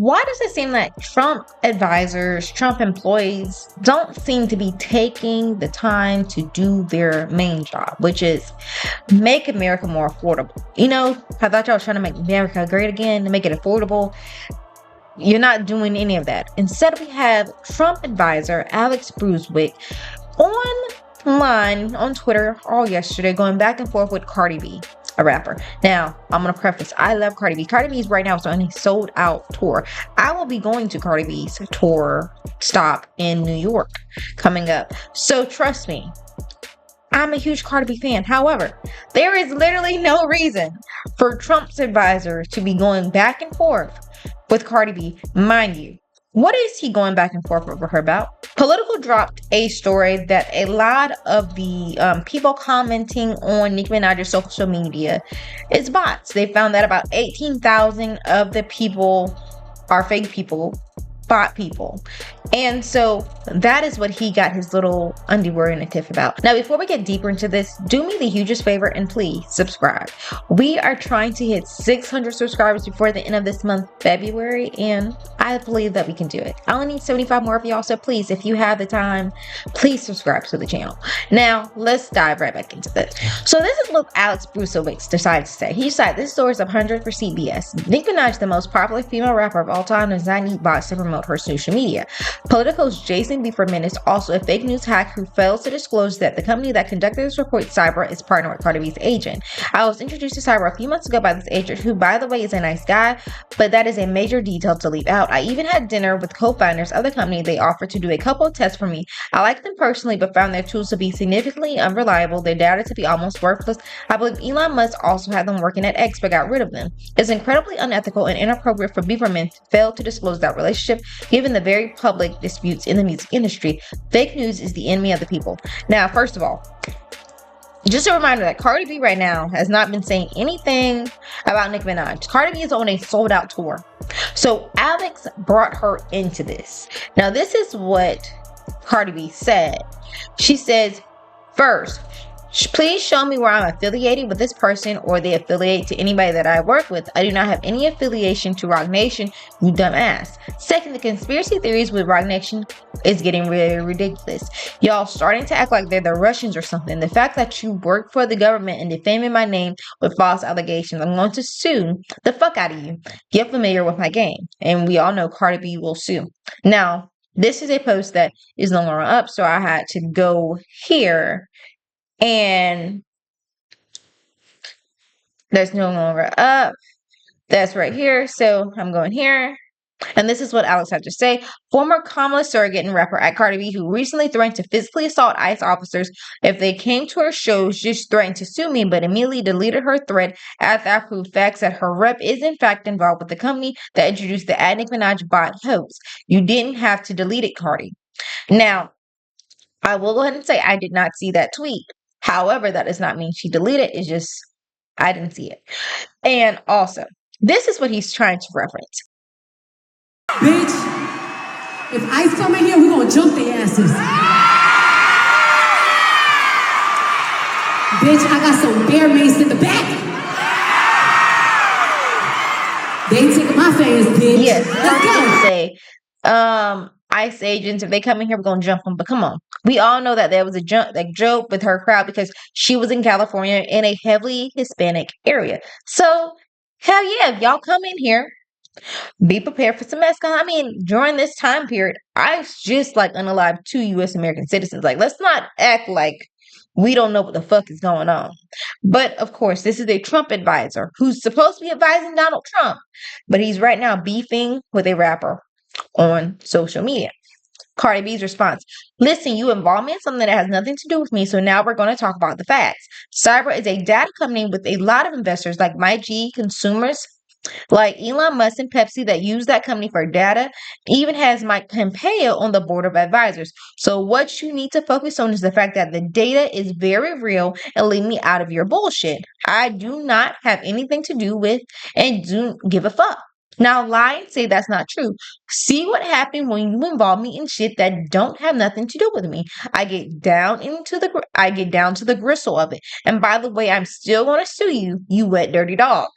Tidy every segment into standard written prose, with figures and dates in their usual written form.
Why does it seem that Trump advisors, Trump employees don't seem to be taking the time to do their main job, which is make America more affordable? I thought y'all was trying to make America great again, to make it affordable. You're not doing any of that. Instead, we have Trump advisor Alex Bruesewitz online on Twitter all yesterday going back and forth with Cardi B, a rapper. Now, I'm going to preface, I love Cardi B. Cardi B is right now on a sold out tour. I will be going to Cardi B's tour stop in New York coming up. So trust me, I'm a huge Cardi B fan. However, there is literally no reason for Trump's advisor to be going back and forth with Cardi B. Mind you, what is he going back and forth over her about? Political dropped a story that a lot of the people commenting on Nicki Minaj's social media is bots. They found that about 18,000 of the people are fake people, bot people. And so that is what he got his little underwear in a tiff about. Now, before we get deeper into this, do me the hugest favor and please subscribe. We are trying to hit 600 subscribers before the end of this month, February, and I believe that we can do it. I only need 75 more of y'all, so please, if you have the time, please subscribe to the channel. Now, let's dive right back into this. So this is what Alex Bruesewitz decided to say. He decided this story is 100% BS. Nicki Minaj, the most popular female rapper of all time, does not need bots to promote her social media. Politico's Jason B. Furman is also a fake news hack who fails to disclose that the company that conducted this report, Cyber, is partnered with Cardi B's agent. I was introduced to Cyber a few months ago by this agent, who, by the way, is a nice guy, but that is a major detail to leave out. I even had dinner with co-founders of the company. They offered to do a couple of tests for me. I like them personally, but found their tools to be significantly unreliable, their data to be almost worthless. I believe Elon Musk also had them working at X, but got rid of them. It's incredibly unethical and inappropriate for Bieberman to fail to disclose that relationship, given the very public disputes in the music industry. Fake news is the enemy of the people. Now, first of all, just a reminder that Cardi B right now has not been saying anything about Nicki Minaj. Cardi B is on a sold out tour. So Alex brought her into this. Now, this is what Cardi B said. She says, first, please show me where I'm affiliated with this person or they affiliate to anybody that I work with. I do not have any affiliation to Roc Nation, you dumbass. Second, the conspiracy theories with Roc Nation is getting really ridiculous. Y'all starting to act like they're the Russians or something. The fact that you work for the government and defaming my name with false allegations, I'm going to sue the fuck out of you. Get familiar with my game. And we all know Cardi B will sue. Now, this is a post that is no longer up, so I had to go here. And that's no longer up. That's right here. So I'm going here. And this is what Alex had to say. Former Kamala surrogate and rapper at Cardi B, who recently threatened to physically assault ICE officers if they came to her shows, just threatened to sue me, but immediately deleted her thread after I proved facts that her rep is in fact involved with the company that introduced the Nicki Minaj bot hoax. You didn't have to delete it, Cardi. Now, I will go ahead and say I did not see that tweet. However, that does not mean she deleted it. It's just, I didn't see it. And also, this is what he's trying to reference. Bitch, if ICE come in here, we're going to jump their asses. Bitch, I got some bear mace in the back. They ain't taking my fans, bitch. Yes, let's go. Say, ICE agents, if they come in here, we're going to jump them. But come on. We all know that there was a joke with her crowd because she was in California in a heavily Hispanic area. So, hell yeah, if y'all come in here, be prepared for some mess. I mean, during this time period, ICE just like unalived 2 U.S. American citizens. Like, let's not act like we don't know what the fuck is going on. But, of course, this is a Trump advisor who's supposed to be advising Donald Trump. But he's right now beefing with a rapper on social media. Cardi B's response: listen, you involved me in something that has nothing to do with me, so now we're going to talk about the facts. Cyber is a data company with a lot of investors like MyG, consumers like Elon Musk and Pepsi that use that company for data, even has Mike Pompeo on the board of advisors. So what you need to focus on is the fact that the data is very real and leave me out of your bullshit. I do not have anything to do with and don't give a fuck. Now lie and say that's not true. See what happened when you involve me in shit that don't have nothing to do with me. I get down to the gristle of it. And by the way, I'm still gonna sue you, you wet dirty dog.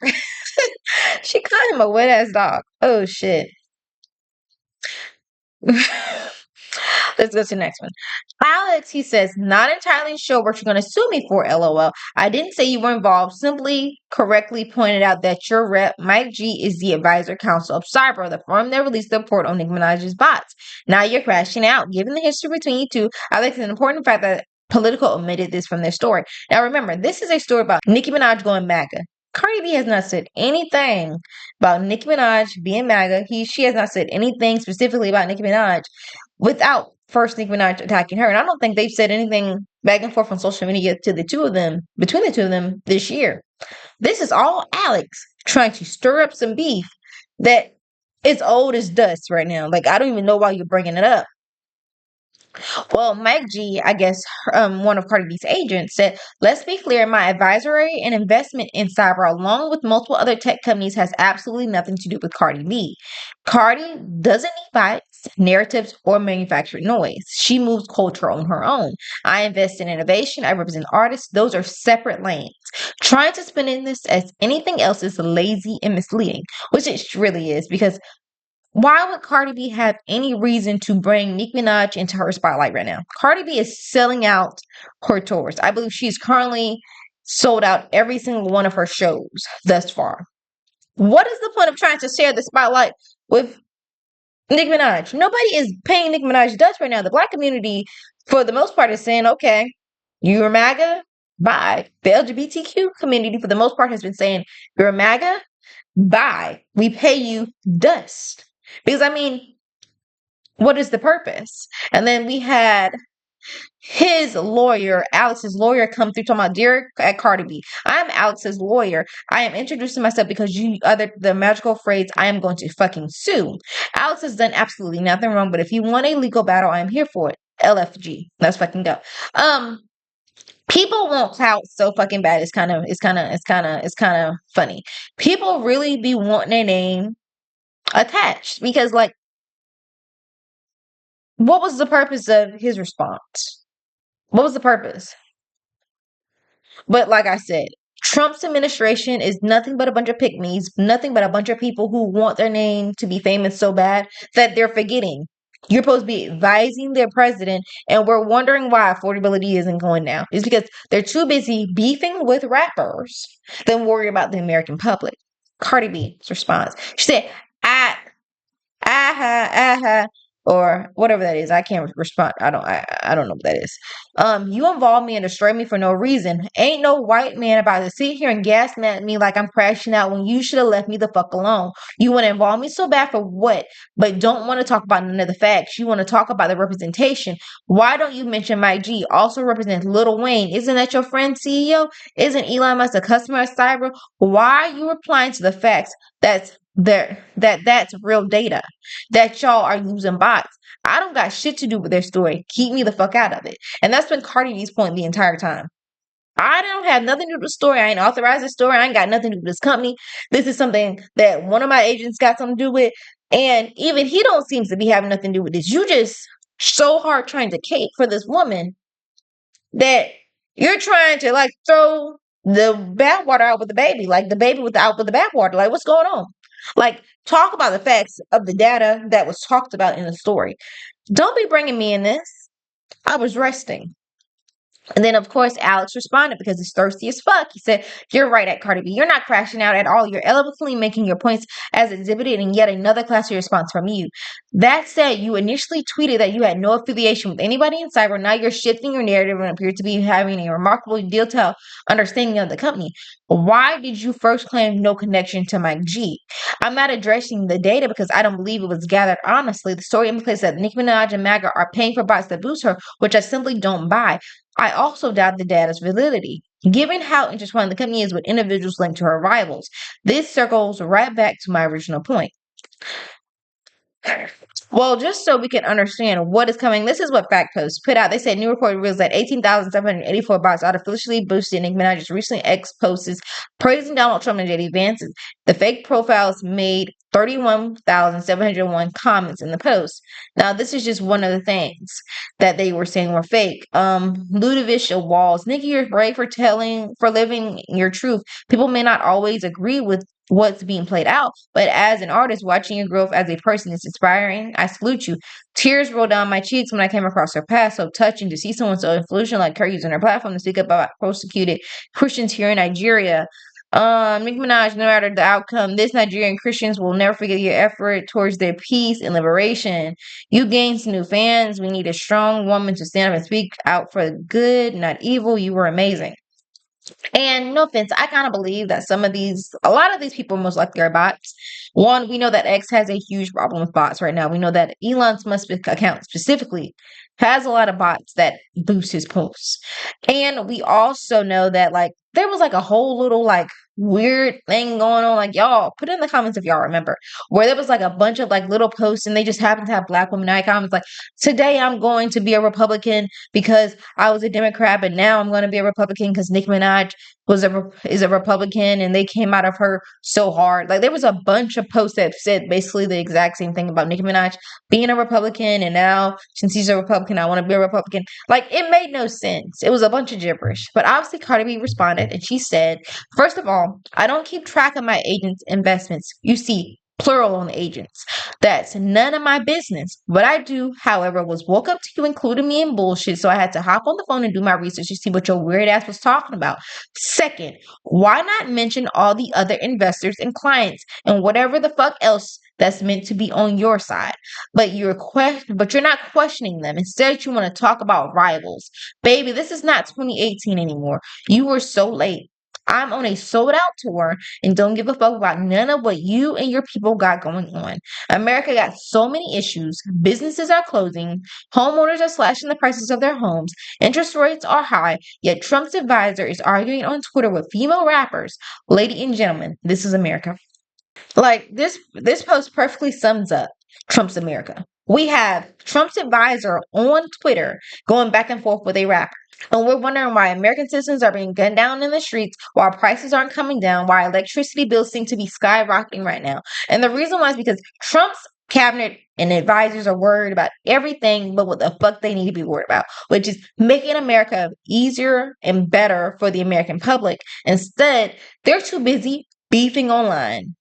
She called him a wet ass dog. Oh shit. Let's go to the next one. Alex, he says, not entirely sure what you're going to sue me for, lol. I didn't say you were involved, simply correctly pointed out that your rep, Mike G, is the advisor counsel of Cyber, the firm that released the report on Nicki Minaj's bots. Now you're crashing out. Given the history between you two, I think it's an important fact that Politico omitted this from their story. Now remember, this is a story about Nicki Minaj going MAGA. Cardi B has not said anything about Nicki Minaj being MAGA. She has not said anything specifically about Nicki Minaj without first Nicki Minaj attacking her. And I don't think they've said anything back and forth on social media to the two of them, between the two of them this year. This is all Alex trying to stir up some beef that is old as dust right now. Like, I don't even know why you're bringing it up. Well, Mike G, I guess one of Cardi B's agents, said, let's be clear, my advisory and investment in cyber, along with multiple other tech companies, has absolutely nothing to do with Cardi B. Cardi doesn't need bites, narratives, or manufactured noise. She moves culture on her own. I invest in innovation. I represent artists. Those are separate lanes. Trying to spin in this as anything else is lazy and misleading, which it really is, because why would Cardi B have any reason to bring Nicki Minaj into her spotlight right now? Cardi B is selling out her tours. I believe she's currently sold out every single one of her shows thus far. What is the point of trying to share the spotlight with Nicki Minaj? Nobody is paying Nicki Minaj dust right now. The Black community, for the most part, is saying, okay, you're MAGA, bye. The LGBTQ community, for the most part, has been saying, you're MAGA, bye. We pay you dust. Because, I mean, what is the purpose? And then we had his lawyer, Alex's lawyer, come through talking about, dear at Cardi B, I'm Alex's lawyer. I am introducing myself because you uttered the magical phrase, I am going to fucking sue. Alex has done absolutely nothing wrong, but if you want a legal battle, I am here for it. LFG. Let's fucking go. People want clout so fucking bad. It's kind of funny. People really be wanting a name attached because, like, what was the purpose of his response? What was the purpose? But like I said, Trump's administration is nothing but a bunch of pygmies, nothing but a bunch of people who want their name to be famous so bad that they're forgetting. You're supposed to be advising their president, and we're wondering why affordability isn't going down. It's because they're too busy beefing with rappers than worry about the American public. Cardi B's response. She said, or whatever that is. I can't respond. I don't know what that is. You involve me and destroy me for no reason. Ain't no white man about to sit here and gas at me like I'm crashing out when you should have left me the fuck alone. You want to involve me so bad for what? But don't want to talk about none of the facts. You want to talk about the representation. Why don't you mention Mike G? Also represents Lil Wayne. Isn't that your friend CEO? Isn't Elon Musk a customer of Cyber? Why are you replying to the facts? That's real data that y'all are using bots. I don't got shit to do with their story. Keep me the fuck out of it. And that's been Cardi B's point the entire time. I don't have nothing to do with the story. I ain't authorized the story. I ain't got nothing to do with this company. This is something that one of my agents got something to do with. And even he don't seem to be having nothing to do with this. You just so hard trying to cape for this woman that you're trying to like throw the bathwater out with the baby, like the baby out with the bathwater. Like, what's going on? Like, talk about the facts of the data that was talked about in the story. Don't be bringing me in this. I was resting. And then, of course, Alex responded because he's thirsty as fuck. He said, you're right at Cardi B. You're not crashing out at all. You're eloquently making your points as exhibited in yet another classy response from you. That said, you initially tweeted that you had no affiliation with anybody in cyber. Now you're shifting your narrative and appear to be having a remarkable detailed understanding of the company. Why did you first claim no connection to Mike G? I'm not addressing the data because I don't believe it was gathered honestly. The story implicates that Nicki Minaj and MAGA are paying for bots that boost her, which I simply don't buy. I also doubt the data's validity, given how intertwined the company is with individuals linked to her rivals. This circles right back to my original point. Well, just so we can understand what is coming, this is what Fact Post put out. They said new report reveals that 18,784 bots artificially boosted Nicki Minaj's recent ex posts praising Donald Trump and JD Vance's. The fake profiles made 31,701 comments in the post. Now, this is just one of the things that they were saying were fake. Ludovic Walls, Nicki, you're brave for living your truth. People may not always agree with what's being played out. But as an artist, watching your growth as a person is inspiring. I salute you. Tears rolled down my cheeks when I came across her past. So touching to see someone so influential like her using her platform to speak up about persecuted Christians here in Nigeria. Nicki Minaj, no matter the outcome, this Nigerian Christians will never forget your effort towards their peace and liberation. You gained some new fans. We need a strong woman to stand up and speak out for good, not evil. You were amazing. And no offense, I kind of believe that a lot of these people most likely are bots. One, we know that X has a huge problem with bots right now. We know that Elon's Musk account specifically has a lot of bots that boost his posts. And we also know that like there was like a whole little like weird thing going on. Like y'all put in the comments if y'all remember, where there was like a bunch of like little posts and they just happened to have black women icons like today I'm going to be a Republican because I was a Democrat, but now I'm going to be a Republican because Nicki Minaj is a Republican and they came out of her so hard. Like there was a bunch of posts that said basically the exact same thing about Nicki Minaj being a Republican, and now since he's a Republican, I want to be a Republican. Like it made no sense. It was a bunch of gibberish. But obviously Cardi B responded and she said, first of all, I don't keep track of my agents' investments. You see, plural on the agents. That's none of my business. What I do, however, was woke up to you including me in bullshit, so I had to hop on the phone and do my research to see what your weird ass was talking about. Second, why not mention all the other investors and clients and whatever the fuck else that's meant to be on your side? But you're not questioning them. Instead, you want to talk about rivals. Baby, this is not 2018 anymore. You were so late. I'm on a sold out tour and don't give a fuck about none of what you and your people got going on. America got so many issues. Businesses are closing. Homeowners are slashing the prices of their homes. Interest rates are high. Yet Trump's advisor is arguing on Twitter with female rappers. Ladies and gentlemen, this is America. Like this post perfectly sums up Trump's America. We have Trump's advisor on Twitter going back and forth with a rapper. And we're wondering why American citizens are being gunned down in the streets, why prices aren't coming down, why electricity bills seem to be skyrocketing right now. And the reason why is because Trump's cabinet and advisors are worried about everything but what the fuck they need to be worried about, which is making America easier and better for the American public. Instead, they're too busy beefing online.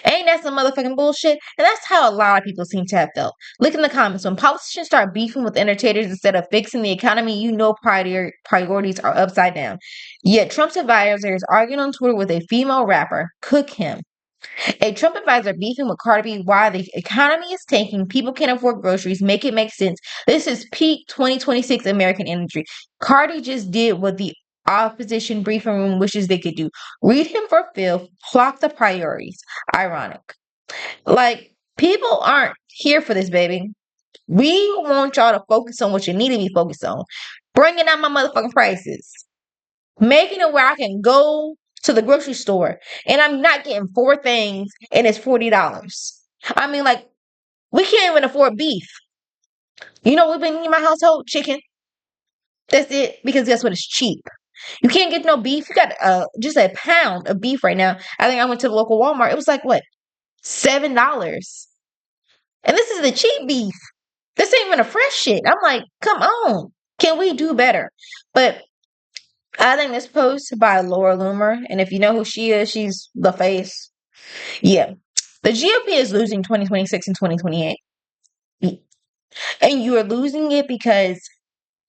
Ain't that some motherfucking bullshit? And that's how a lot of people seem to have felt. Look in the comments. When politicians start beefing with entertainers instead of fixing the economy, you know priorities are upside down. Yet Trump's advisor is arguing on Twitter with a female rapper. Cook him. A Trump advisor beefing with Cardi B why the economy is tanking, people can't afford groceries, make it make sense. This is peak 2026 American energy. Cardi just did what the opposition briefing room wishes they could do. Read him for filth, plot the priorities. Ironic. Like, people aren't here for this, baby. We want y'all to focus on what you need to be focused on. Bringing down my motherfucking prices. Making it where I can go to the grocery store and I'm not getting 4 things and it's $40. I mean, like, we can't even afford beef. You know, we've been eating in my household chicken. That's it, because guess what? It's cheap. You can't get no beef. You got just a pound of beef right now. I think I went to the local Walmart. It was like what, $7, and this is the cheap beef. This ain't even a fresh shit. I'm like, come on, can we do better? But I think this post by Laura Loomer, and if you know who she is, she's the face. Yeah. The GOP is losing 2026 and 2028. And you are losing it because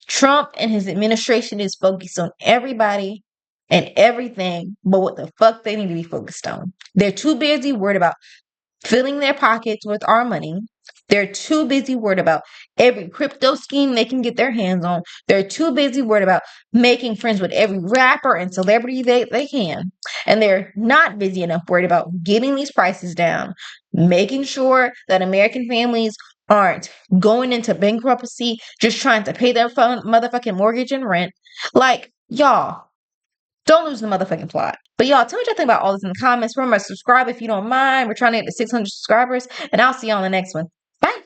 Trump and his administration is focused on everybody and everything but what the fuck they need to be focused on. They're too busy worried about filling their pockets with our money. They're too busy worried about every crypto scheme they can get their hands on. They're too busy worried about making friends with every rapper and celebrity they can. And they're not busy enough worried about getting these prices down, making sure that American families aren't going into bankruptcy just trying to pay their motherfucking mortgage and rent. Like, y'all, don't lose the motherfucking plot. But y'all, tell me what y'all think about all this in the comments. Remember, subscribe if you don't mind. We're trying to get to 600 subscribers. And I'll see you on the next one. Bye.